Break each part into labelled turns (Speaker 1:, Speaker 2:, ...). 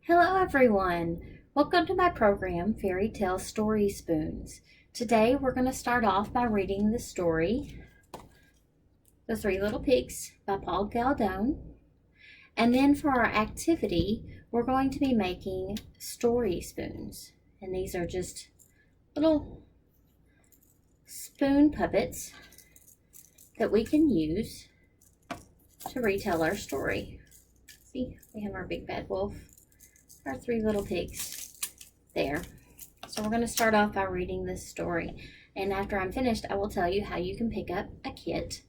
Speaker 1: Hello everyone! Welcome to my program, Fairy Tale Story Spoons. Today we're going to start off by reading the story, The Three Little Pigs by Paul Galdone. And then for our activity, we're going to be making story spoons. And these are just little spoon puppets that we can use to retell our story. See, we have our big bad wolf. Our three little pigs there. So we're going to start off by reading this story. And after I'm finished, I will tell you how you can pick up a kit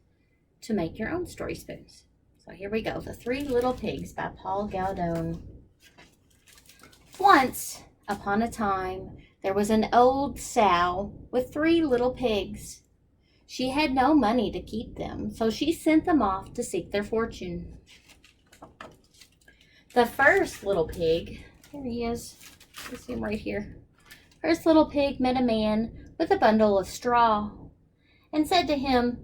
Speaker 1: to make your own story spoons. So here we go. The Three Little Pigs by Paul Galdone. Once upon a time, there was an old sow with three little pigs. She had no money to keep them, so she sent them off to seek their fortune. The first little pig, there he is, you see him right here. First little pig met a man with a bundle of straw and said to him,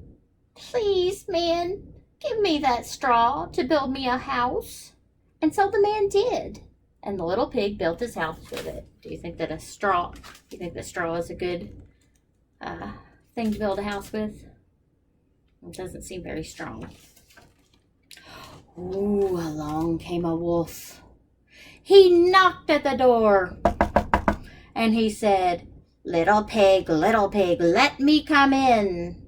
Speaker 1: "Please, man, give me that straw to build me a house." And so the man did, and the little pig built his house with it. Do you think that straw is a good thing to build a house with? It doesn't seem very strong. Ooh, along came a wolf. He knocked at the door and he said, little pig, let me come in."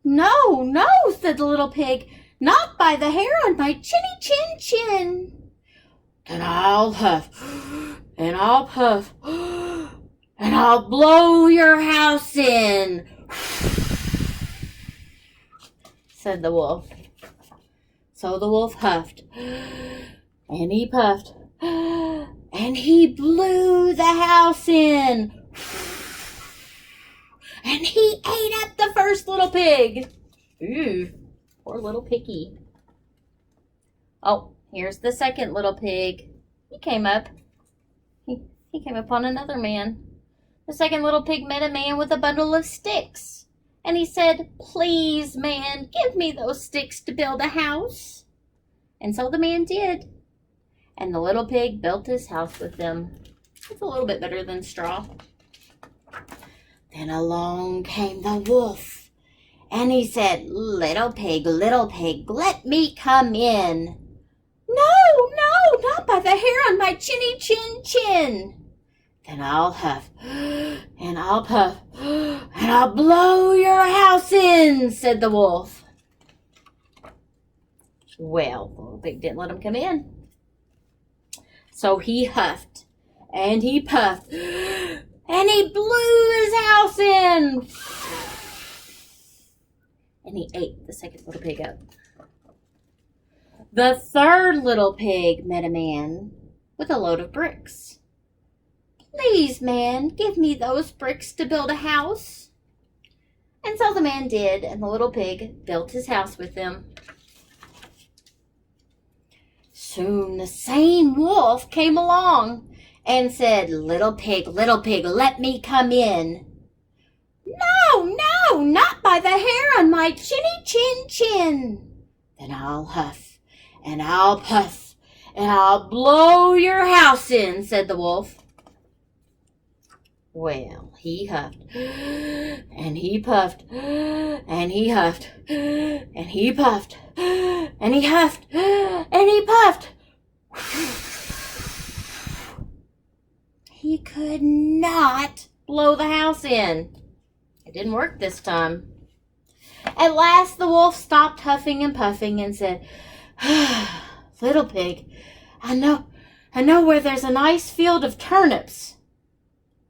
Speaker 1: "No, no," said the little pig, "not by the hair on my chinny chin chin." "Then I'll huff and I'll puff and I'll blow your house in," said the wolf. So the wolf huffed, and he puffed, and he blew the house in. And he ate up the first little pig. Ooh, poor little piggy. Oh, here's the second little pig. He came up. He came upon another man. The second little pig met a man with a bundle of sticks. And he said, "Please, man, give me those sticks to build a house." And so the man did. And the little pig built his house with them. It's a little bit better than straw. Then along came the wolf. And he said, little pig, let me come in." "No, no, not by the hair on my chinny chin chin." "Then I'll huff and I'll puff and I'll blow your house in," said the wolf. Well, the little pig didn't let him come in. So he huffed and he puffed and he blew his house in. And he ate the second little pig up. The third little pig met a man with a load of bricks. "Please, man, give me those bricks to build a house." And so the man did, and the little pig built his house with them. Soon the same wolf came along and said, little pig, let me come in." "No, no, not by the hair on my chinny chin chin." "Then I'll huff and I'll puff and I'll blow your house in," said the wolf. Well, he huffed, and he puffed, and he huffed, and he puffed, and he huffed, and he puffed. He could not blow the house in. It didn't work this time. At last the wolf stopped huffing and puffing and said, "Little pig, I know where there's a nice field of turnips."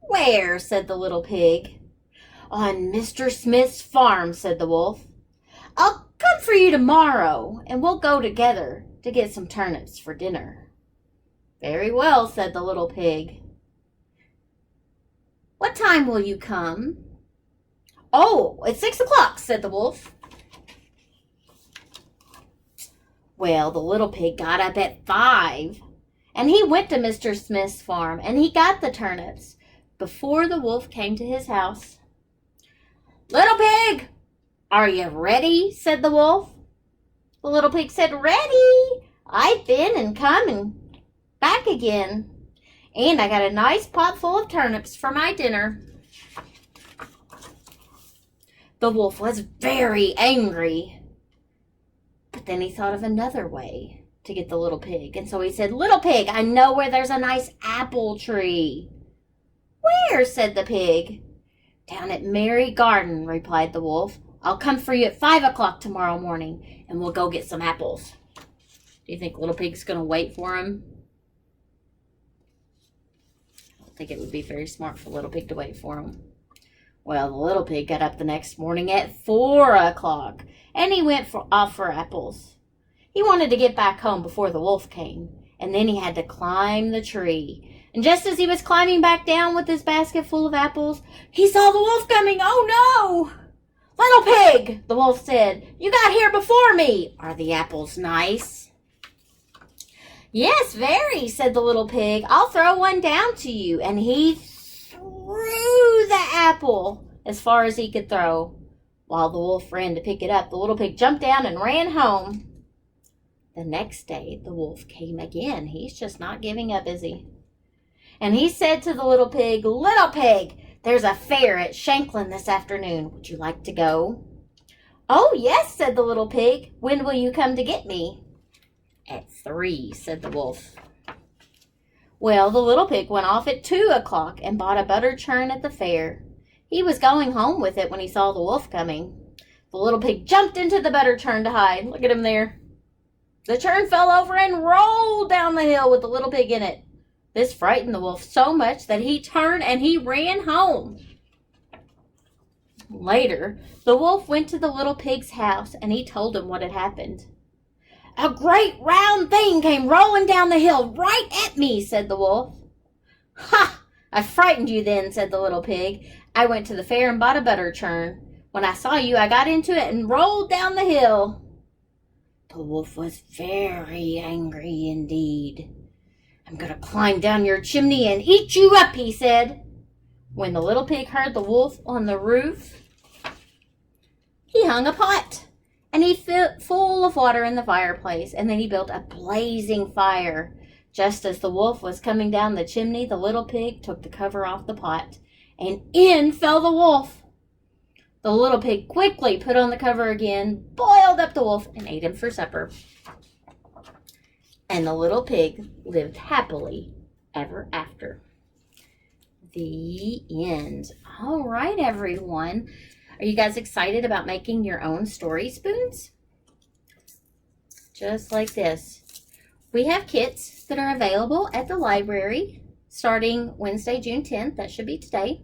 Speaker 1: "Where?" said the little pig. "On Mr. Smith's farm," said the wolf. "I'll come for you tomorrow, and we'll go together to get some turnips for dinner." "Very well," said the little pig. "What time will you come?" "Oh, at 6 o'clock," said the wolf. Well, the little pig got up at 5, and he went to Mr. Smith's farm, and he got the turnips before the wolf came to his house. "Little pig, are you ready?" said the wolf. The little pig said, "Ready. I've been and come and back again. And I got a nice pot full of turnips for my dinner. The wolf was very angry. But then he thought of another way to get the little pig. And so he said, "Little pig, I know where there's a nice apple tree." "Where?" said the pig. "Down at Mary Garden," replied the wolf. "I'll come for you at 5 o'clock tomorrow morning, and we'll go get some apples." Do you think Little Pig's going to wait for him? I don't think it would be very smart for Little Pig to wait for him. Well, the Little Pig got up the next morning at 4 o'clock, and he went off for apples. He wanted to get back home before the wolf came, and then he had to climb the tree. And just as he was climbing back down with his basket full of apples, he saw the wolf coming. "Oh, no! Little Pig," the wolf said, "you got here before me. Are the apples nice?" "Yes, very," said the Little Pig. "I'll throw one down to you." And he threw the apple as far as he could throw. While the wolf ran to pick it up, the Little Pig jumped down and ran home. The next day, the wolf came again. He's just not giving up, is he? And he said to the Little Pig, "Little Pig, there's a fair at Shanklin this afternoon. Would you like to go?" "Oh, yes," said the Little Pig. "When will you come to get me?" "At 3, said the wolf. Well, the Little Pig went off at 2 o'clock and bought a butter churn at the fair. He was going home with it when he saw the wolf coming. The Little Pig jumped into the butter churn to hide. Look at him there. The churn fell over and rolled down the hill with the Little Pig in it. This frightened the wolf so much that he turned and he ran home. Later, the wolf went to the Little Pig's house and he told him what had happened. "A great round thing came rolling down the hill right at me," said the wolf. "Ha! I frightened you then," said the Little Pig. "I went to the fair and bought a butter churn. When I saw you, I got into it and rolled down the hill." The wolf was very angry indeed. "I'm going to climb down your chimney and eat you up," he said. When the Little Pig heard the wolf on the roof, he hung a pot. And he filled full of water in the fireplace, and then he built a blazing fire. Just as the wolf was coming down the chimney, the Little Pig took the cover off the pot, and in fell the wolf. The Little Pig quickly put on the cover again, boiled up the wolf, and ate him for supper. And the Little Pig lived happily ever after. The end. All right, everyone. Are you guys excited about making your own story spoons? Just like this. We have kits that are available at the library starting Wednesday, June 10th. That should be today.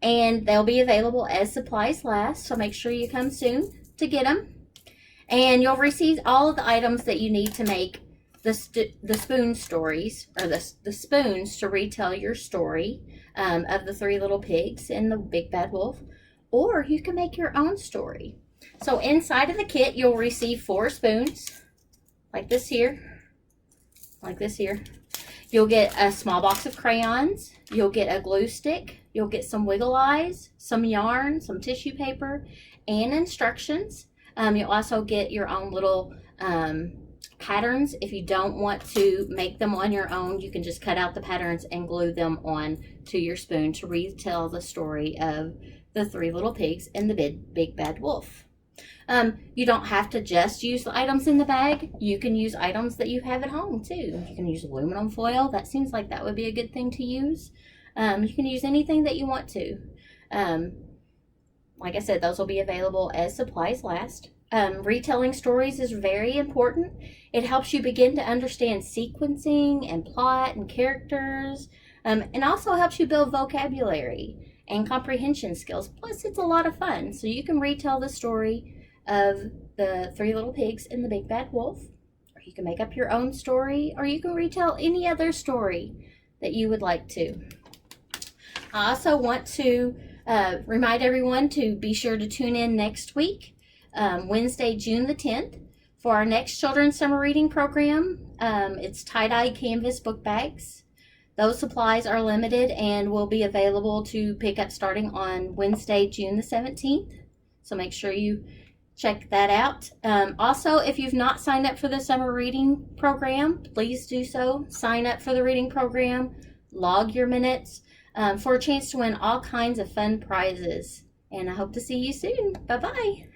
Speaker 1: And they'll be available as supplies last, so make sure you come soon to get them. And you'll receive all of the items that you need to make the spoon stories, or the spoons to retell your story of the 3 little pigs and the big bad wolf. Or you can make your own story. So inside of the kit, you'll receive 4 spoons, like this here, You'll get a small box of crayons. You'll get a glue stick. You'll get some wiggle eyes, some yarn, some tissue paper, and instructions. You'll also get your own little patterns. If you don't want to make them on your own, you can just cut out the patterns and glue them on to your spoon to retell the story of the 3 little pigs and the big bad wolf. You don't have to just use the items in the bag. You can use items that you have at home too. You can use aluminum foil. That seems like that would be a good thing to use. You can use anything that you want to. Like I said, those will be available as supplies last. Retelling stories is very important. It helps you begin to understand sequencing and plot and characters, and also helps you build vocabulary and comprehension skills. Plus, it's a lot of fun. So you can retell the story of the 3 little pigs and the big bad wolf, or you can make up your own story, or you can retell any other story that you would like to. I also want to remind everyone to be sure to tune in next week, Wednesday, June the 10th, for our next Children's Summer Reading Program. It's tie-dye canvas book bags. Those supplies are limited and will be available to pick up starting on Wednesday, June the 17th. So make sure you check that out. Also, if you've not signed up for the summer reading program, please do so. Sign up for the reading program, log your minutes for a chance to win all kinds of fun prizes. And I hope to see you soon. Bye-bye.